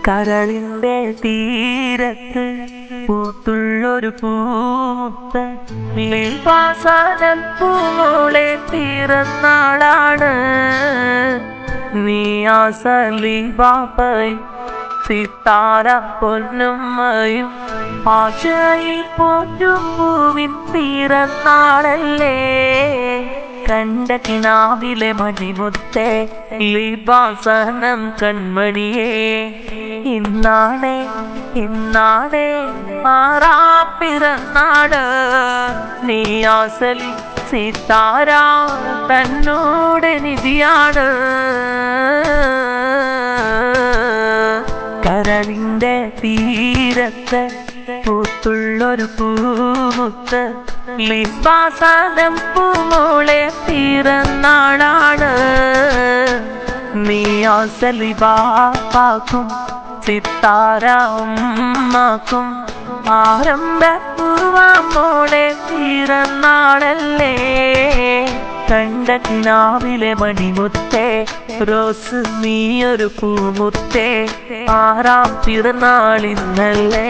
കരളിൻ്റെ തീരത്ത് പൂത്തുള്ളൊരു പൂമുത്ത് നീൽവാസനം പൂമോളെ പിറന്നാളാണ്. നീ ആസലിബാപ്പയും സിത്താര പൊന്നുമ്മയും ആശയിൽ പോറ്റും പൂവിൻ പിറന്നാളല്ലേ. കണ്ട കിനാവിലെ മണിമുത്തേ ലിബാസനം കൺമണിയേ. ഇന്നാണേ ഇന്നാണേ ആറാ പിറന്നാട്. നീ ആസലി സിത്താര തന്നോട് നിധിയാണ്. കരളിൻ്റെ തീരത്ത് പൂത്തുള്ളൊരു പൂമുത്ത് ലിബാസനം പൂമോളെ പിറന്നാളാണ്. നീ ആസലിബാപ്പാക്കും സിത്താര ഉമ്മാക്കും ആരംഭപ്പൂവാമോളെ പിറന്നാളല്ലേ. കണ്ട കിനാവിലെ മണിമുത്തേ റോസ് നീയൊരു പൂമുത്തേ. ആറാം പിറന്നാളിന്നല്ലേ.